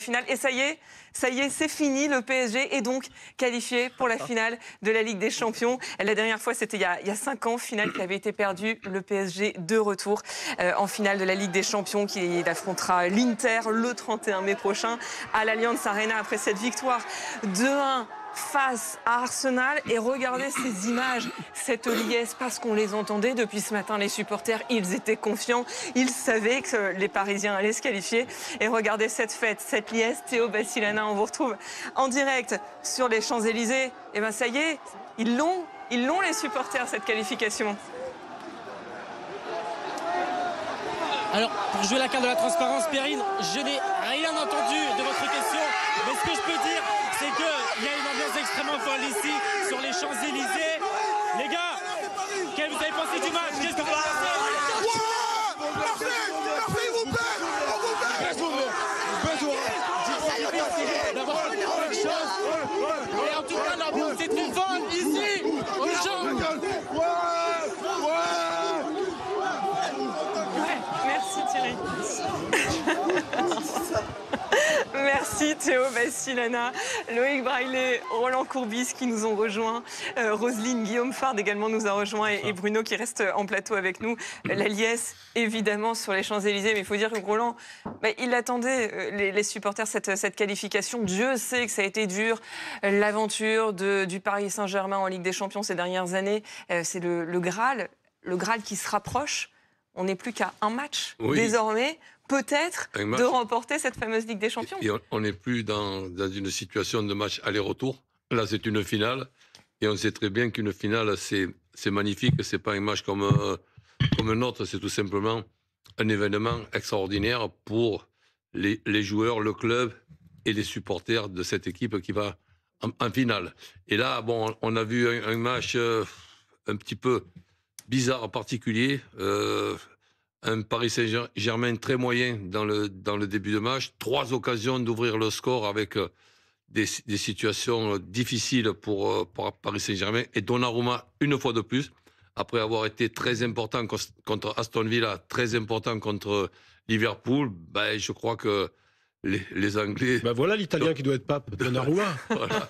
finale. Et ça y est, c'est fini. Le PSG est donc qualifié pour la finale de la Ligue des Champions. La dernière fois, c'était il y a 5 ans, finale qui avait été perdue. Le PSG de retour en finale de la Ligue des Champions, qui affrontera l'Inter le 31 mai prochain à l'Allianz Arena après cette victoire 2-1 face à Arsenal. Et regardez ces images, cette liesse, parce qu'on les entendait depuis ce matin, les supporters, ils étaient confiants, ils savaient que les Parisiens allaient se qualifier. Et regardez cette fête, cette liesse. Théo Bassilana, on vous retrouve en direct sur les Champs-Élysées. Et bien ça y est, ils l'ont les supporters, cette qualification. Alors, pour jouer la carte de la transparence, Perrine, je n'ai rien entendu de votre question. Mais ce que je peux dire, c'est qu'il y a une ambiance extrêmement folle ici, sur les Champs-Élysées. Les gars, qu'est-ce que vous avez pensé du match? Qu'est-ce que vous avez pensé? Et en tout cas, l'ambiance est très folle ici, aux Champs. Merci Thierry. Merci Théo Bassilana, Loïc Braillet, Roland Courbis qui nous ont rejoints, Roselyne Guillaume Fard également nous a rejoints et Bruno qui reste en plateau avec nous. La liesse évidemment sur les Champs-Élysées, mais il faut dire que Roland, il attendait les supporters cette qualification. Dieu sait que ça a été dur, l'aventure du Paris Saint-Germain en Ligue des Champions ces dernières années, c'est le Graal qui se rapproche. On n'est plus qu'à un match désormais, peut-être, de remporter cette fameuse Ligue des Champions. Et on n'est plus dans une situation de match aller-retour. Là, c'est une finale. Et on sait très bien qu'une finale, c'est magnifique. Ce n'est pas un match comme un autre. C'est tout simplement un événement extraordinaire pour les joueurs, le club et les supporters de cette équipe qui va en finale. Et là, bon, on a vu un match un petit peu bizarre, particulier. Un Paris Saint-Germain très moyen dans le début de match. 3 occasions d'ouvrir le score avec des situations difficiles pour Paris Saint-Germain. Et Donnarumma, une fois de plus, après avoir été très important contre Aston Villa, très important contre Liverpool, je crois que les Anglais... voilà l'Italien qui doit être pape, Donnarumma. Voilà.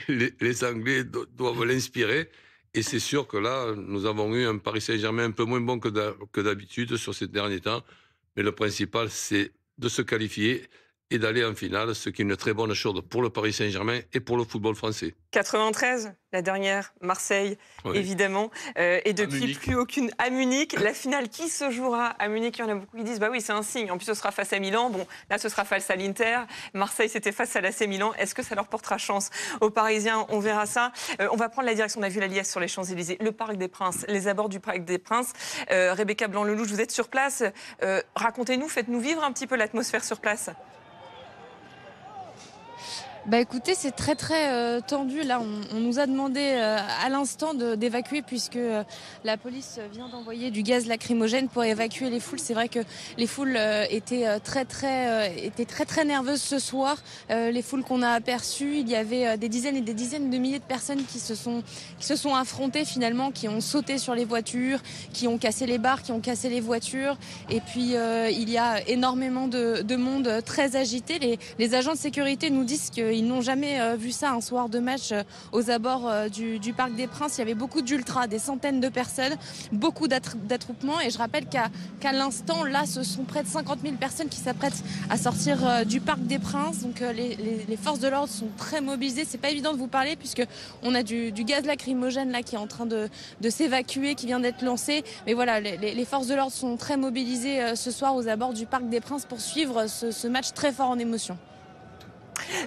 Les Anglais doivent l'inspirer. Et c'est sûr que là, nous avons eu un Paris Saint-Germain un peu moins bon que d'habitude sur ces derniers temps. Mais le principal, c'est de se qualifier et d'aller en finale, ce qui est une très bonne chose pour le Paris Saint-Germain et pour le football français. 93, la dernière, Marseille, évidemment. Et depuis, plus aucune à Munich. La finale qui se jouera à Munich, il y en a beaucoup qui disent oui, c'est un signe. En plus, ce sera face à Milan. Bon, là, ce sera face à l'Inter. Marseille, c'était face à l'AC Milan. Est-ce que ça leur portera chance aux Parisiens? On verra ça. On va prendre la direction. On a vu la liesse sur les Champs-Élysées, le Parc des Princes, les abords du Parc des Princes. Rebecca Blanc-Lelouch, vous êtes sur place. Racontez-nous, faites-nous vivre un petit peu l'atmosphère sur place. Écoutez, c'est très très tendu. Là, on nous a demandé à l'instant d'évacuer puisque la police vient d'envoyer du gaz lacrymogène pour évacuer les foules. C'est vrai que les foules étaient très très nerveuses ce soir. Les foules qu'on a aperçues, il y avait des dizaines et des dizaines de milliers de personnes qui se sont affrontées finalement, qui ont sauté sur les voitures, qui ont cassé les barres, qui ont cassé les voitures. Et puis il y a énormément de monde très agité. Les agents de sécurité nous disent qu'ils n'ont jamais vu ça un soir de match aux abords du Parc des Princes. Il y avait beaucoup d'ultras, des centaines de personnes, beaucoup d'attroupements. Et je rappelle qu'à l'instant, là, ce sont près de 50 000 personnes qui s'apprêtent à sortir du Parc des Princes. Donc les forces de l'ordre sont très mobilisées. C'est pas évident de vous parler puisque on a du gaz lacrymogène là qui est en train de s'évacuer, qui vient d'être lancé. Mais voilà, les forces de l'ordre sont très mobilisées ce soir aux abords du Parc des Princes pour suivre ce match très fort en émotion.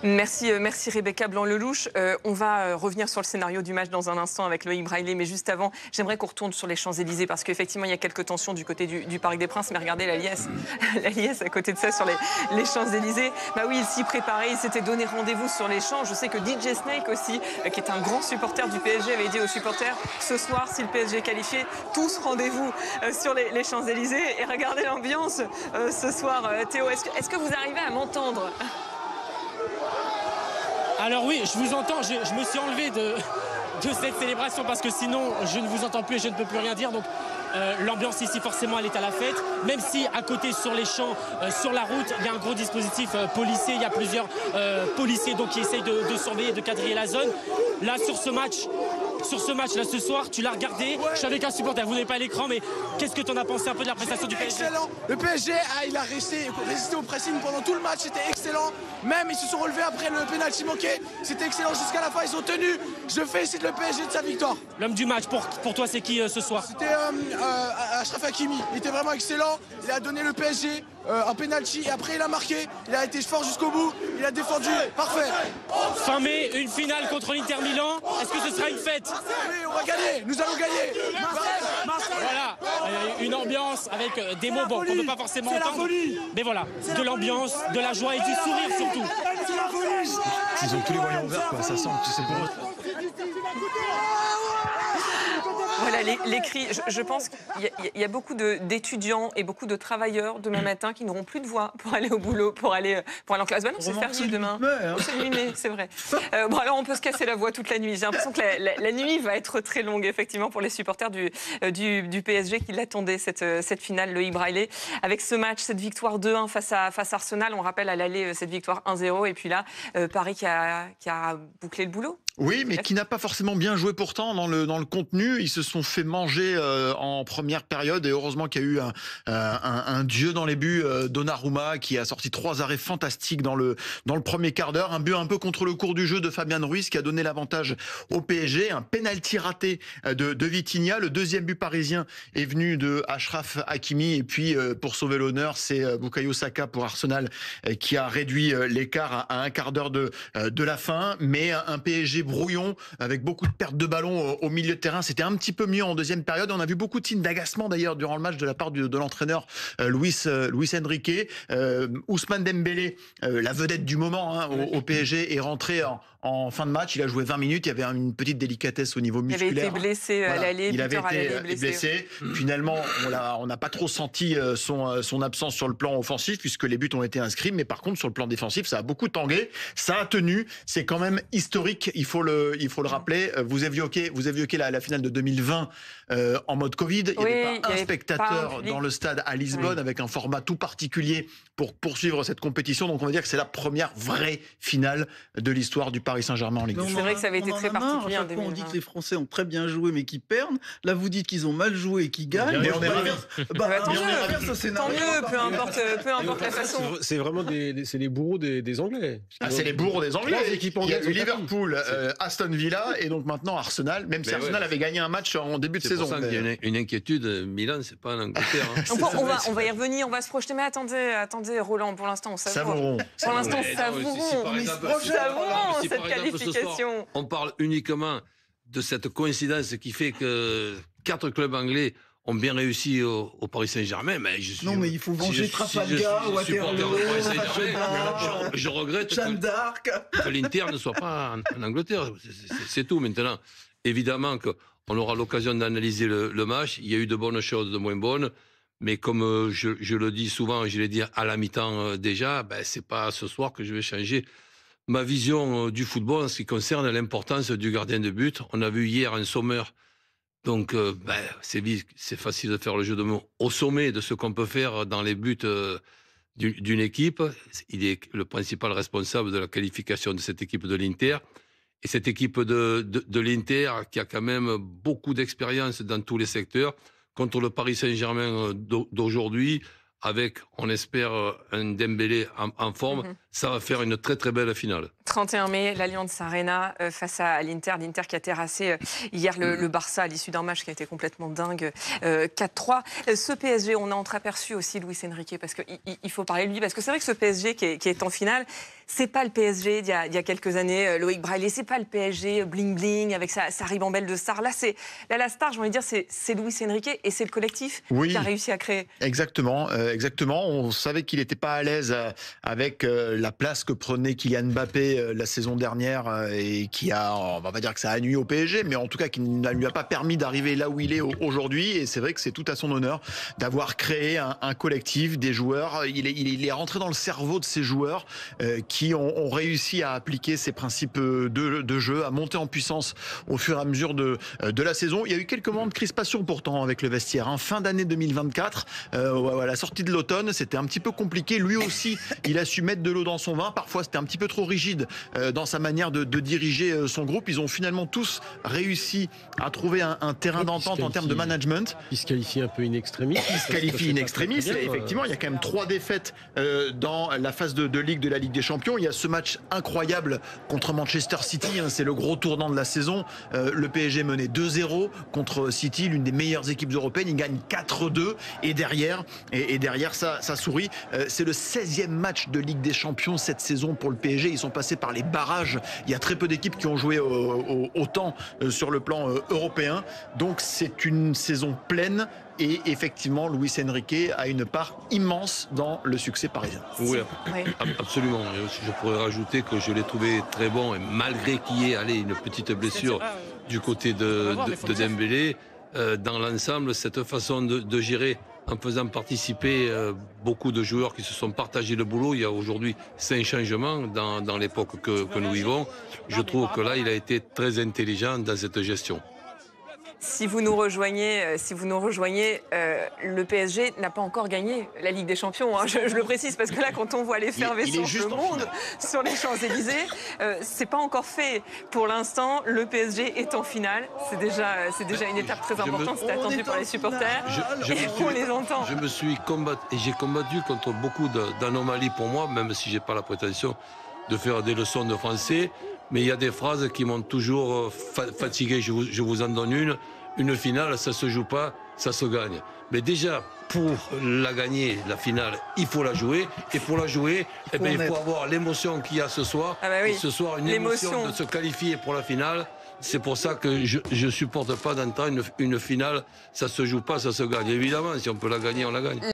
Merci Rebecca Blanc-Lelouch. On va revenir sur le scénario du match dans un instant avec Loïc Braillet, mais juste avant, j'aimerais qu'on retourne sur les Champs-Élysées parce qu'effectivement, il y a quelques tensions du côté du Parc des Princes, mais regardez la liesse à côté de ça sur les Champs-Élysées. Oui, il s'y préparait, il s'était donné rendez-vous sur les champs. Je sais que DJ Snake aussi, qui est un grand supporter du PSG, avait dit aux supporters, ce soir, si le PSG est qualifié, tous rendez-vous sur les Champs-Élysées. Et regardez l'ambiance ce soir. Théo, est-ce que vous arrivez à m'entendre ? Alors oui, je vous entends, je me suis enlevé de cette célébration parce que sinon je ne vous entends plus et je ne peux plus rien dire. Donc l'ambiance ici forcément elle est à la fête, même si à côté sur les champs, sur la route, il y a un gros dispositif policier, il y a plusieurs policiers donc qui essayent de surveiller, de quadriller la zone. Là sur ce match là ce soir, tu l'as regardé, je suis avec un supporter, vous n'avez pas l'écran, mais qu'est-ce que tu en as pensé un peu de la prestation du PSG? Excellent, le PSG il a résisté au pressing pendant tout le match, c'était excellent, même ils se sont relevés après le pénalty manqué, c'était excellent jusqu'à la fin, ils ont tenu, je félicite le PSG de sa victoire. L'homme du match pour toi c'est qui ce soir? C'était Achraf Hakimi, il était vraiment excellent, il a donné le PSG un penalty et après il a marqué, il a été fort jusqu'au bout, il a défendu, parfait. Fin mai, une finale contre l'Inter Milan, est-ce que ce sera une fête? Oui, on va gagner, nous allons gagner. Voilà, une ambiance avec des mots bon, qu'on ne peut pas forcément entendre, mais voilà, de l'ambiance, de la joie et du sourire surtout. Ils ont tous les moyens ouverts, quoi. Ça sent que c'est pour eux. Voilà, les cris. Je pense qu'il y a beaucoup d'étudiants et beaucoup de travailleurs demain matin qui n'auront plus de voix pour aller au boulot, pour aller en classe. Bah non, c'est férié demain. C'est le 8 mai, c'est vrai. Bon, alors on peut se casser la voix toute la nuit. J'ai l'impression que la nuit va être très longue, effectivement, pour les supporters du PSG qui l'attendaient, cette finale, Loïc Braillet. Avec ce match, cette victoire 2-1 face à Arsenal, on rappelle à l'aller cette victoire 1-0. Et puis là, Paris qui a bouclé le boulot. Oui, mais qui n'a pas forcément bien joué pourtant dans le contenu. Ils se sont fait manger en première période et heureusement qu'il y a eu un dieu dans les buts, Donnarumma, qui a sorti 3 arrêts fantastiques dans le premier quart d'heure. Un but un peu contre le cours du jeu de Fabian Ruiz qui a donné l'avantage au PSG. Un penalty raté de Vitinha. Le deuxième but parisien est venu de Achraf Hakimi et puis pour sauver l'honneur, c'est Bukayo Saka pour Arsenal qui a réduit l'écart à un quart d'heure de la fin. Mais un PSG brouillon avec beaucoup de pertes de ballon au milieu de terrain. C'était un petit peu mieux en deuxième période. On a vu beaucoup de signes d'agacement d'ailleurs durant le match de la part de l'entraîneur Luis Enrique. Ousmane Dembélé, la vedette du moment au PSG, est rentré en fin de match. Il a joué 20 minutes. Il y avait une petite délicatesse au niveau musculaire. Il avait été blessé à l'aller. Il avait été blessé. Finalement, on n'a pas trop senti son absence sur le plan offensif puisque les buts ont été inscrits. Mais par contre, sur le plan défensif, ça a beaucoup tangué. Ça a tenu. C'est quand même historique. Il faut le rappeler. Vous évoquez la finale de 2020 en mode Covid. Il n'y avait pas un spectateur dans le stade à Lisbonne avec un format tout particulier pour poursuivre cette compétition. Donc on va dire que c'est la première vraie finale de l'histoire du Paris Saint-Germain en Ligue 2. C'est vrai que ça avait été très particulier en 2020. On dit que les Français ont très bien joué mais qu'ils perdent. Là, vous dites qu'ils ont mal joué et qu'ils gagnent. Mais on est ravis. Tant mieux, peu importe la façon. C'est vraiment les bourreaux des Anglais. C'est les bourreaux des Anglais. Il y a eu Liverpool, Aston Villa et donc maintenant Arsenal, même si Arsenal avait gagné un match en début de saison. C'est pour ça qu'il y a une inquiétude. Milan, c'est pas l'Angleterre. On va y revenir, on va se projeter. Mais attendez, Roland, pour l'instant, on savoure. Pour l'instant, savourons cette qualification. On parle uniquement de cette coïncidence qui fait que 4 clubs anglais ont bien réussi au Paris Saint-Germain. Mais il faut venger Trafalgar, Waterloo, je regrette Jeanne d'Arc. que l'Inter ne soit pas en Angleterre. C'est tout maintenant. Évidemment qu'on aura l'occasion d'analyser le match. Il y a eu de bonnes choses, de moins bonnes. Mais comme je le dis souvent, je l'ai dit à la mi-temps déjà, c'est pas ce soir que je vais changer ma vision du football en ce qui concerne l'importance du gardien de but. On a vu hier un Sommer. Donc, c'est facile de faire le jeu de mots. Au sommet de ce qu'on peut faire dans les buts d'une équipe, il est le principal responsable de la qualification de cette équipe de l'Inter. Et cette équipe de l'Inter, qui a quand même beaucoup d'expérience dans tous les secteurs, contre le Paris Saint-Germain d'aujourd'hui, avec, on espère, un Dembélé en forme, ça va faire une très très belle finale. 31 mai, l'Allianz Arena face à l'Inter. L'Inter qui a terrassé hier le Barça à l'issue d'un match qui a été complètement dingue, 4-3. Ce PSG, on a entreaperçu aussi Luis Enrique, parce qu'il faut parler de lui, parce que c'est vrai que ce PSG qui est en finale, c'est pas le PSG d'il y a quelques années, Loïc Braillet, c'est pas le PSG bling-bling avec sa ribambelle de stars. Là, la star, j'ai envie de dire, c'est Luis Enrique et c'est le collectif qui a réussi à créer. Exactement. On savait qu'il n'était pas à l'aise avec la place que prenait Kylian Mbappé la saison dernière et qui a, on va pas dire que ça a nuit au PSG, mais en tout cas qui ne lui a pas permis d'arriver là où il est aujourd'hui. Et c'est vrai que c'est tout à son honneur d'avoir créé un collectif, des joueurs. Il est rentré dans le cerveau de ces joueurs qui ont réussi à appliquer ces principes de jeu, à monter en puissance au fur et à mesure de la saison. Il y a eu quelques moments de crispation pourtant avec le vestiaire. Fin d'année 2024, à la sortie de l'automne, c'était un petit peu compliqué. Lui aussi, il a su mettre de l'eau dans son vin. Parfois, c'était un petit peu trop rigide dans sa manière de diriger son groupe. Ils ont finalement tous réussi à trouver un terrain d'entente en termes de management. Il se qualifie un peu in extremis. Il se qualifie in extremis. Effectivement, il y a quand même 3 défaites dans la phase de Ligue de la Ligue des Champions. Il y a ce match incroyable contre Manchester City. C'est le gros tournant de la saison. Le PSG menait 2-0 contre City, l'une des meilleures équipes européennes. Il gagne 4-2 et derrière ça sourit. C'est le 16e match de Ligue des Champions cette saison pour le PSG. Ils sont passés par les barrages. Il y a très peu d'équipes qui ont joué autant sur le plan européen. Donc c'est une saison pleine. Et effectivement, Luis Enrique a une part immense dans le succès parisien. Oui, absolument. Et aussi, je pourrais rajouter que je l'ai trouvé très bon, et malgré qu'il y ait une petite blessure du côté de Dembélé, dans l'ensemble, cette façon de gérer en faisant participer beaucoup de joueurs qui se sont partagés le boulot. Il y a aujourd'hui 5 changements dans l'époque que nous vivons. Je trouve que là, il a été très intelligent dans cette gestion. Si vous nous rejoignez, le PSG n'a pas encore gagné la Ligue des Champions. Hein. Je le précise parce que là, quand on voit l'effervescence du monde sur les Champs-Élysées, c'est pas encore fait. Pour l'instant, le PSG est en finale. C'est déjà une étape très importante. C'est attendu par les supporters. On les entend. Je me suis combattu et j'ai combattu contre beaucoup d'anomalies pour moi, même si j'ai pas la prétention de faire des leçons de français. Mais il y a des phrases qui m'ont toujours fatigué. Je vous en donne une. Une finale, ça se joue pas, ça se gagne. Mais déjà, pour la gagner, la finale, il faut la jouer. Et pour la jouer, il faut avoir l'émotion qu'il y a ce soir. Ah bah oui. Et ce soir, une émotion de se qualifier pour la finale. C'est pour ça que je supporte pas d'entendre une finale. Ça se joue pas, ça se gagne. Évidemment, si on peut la gagner, on la gagne.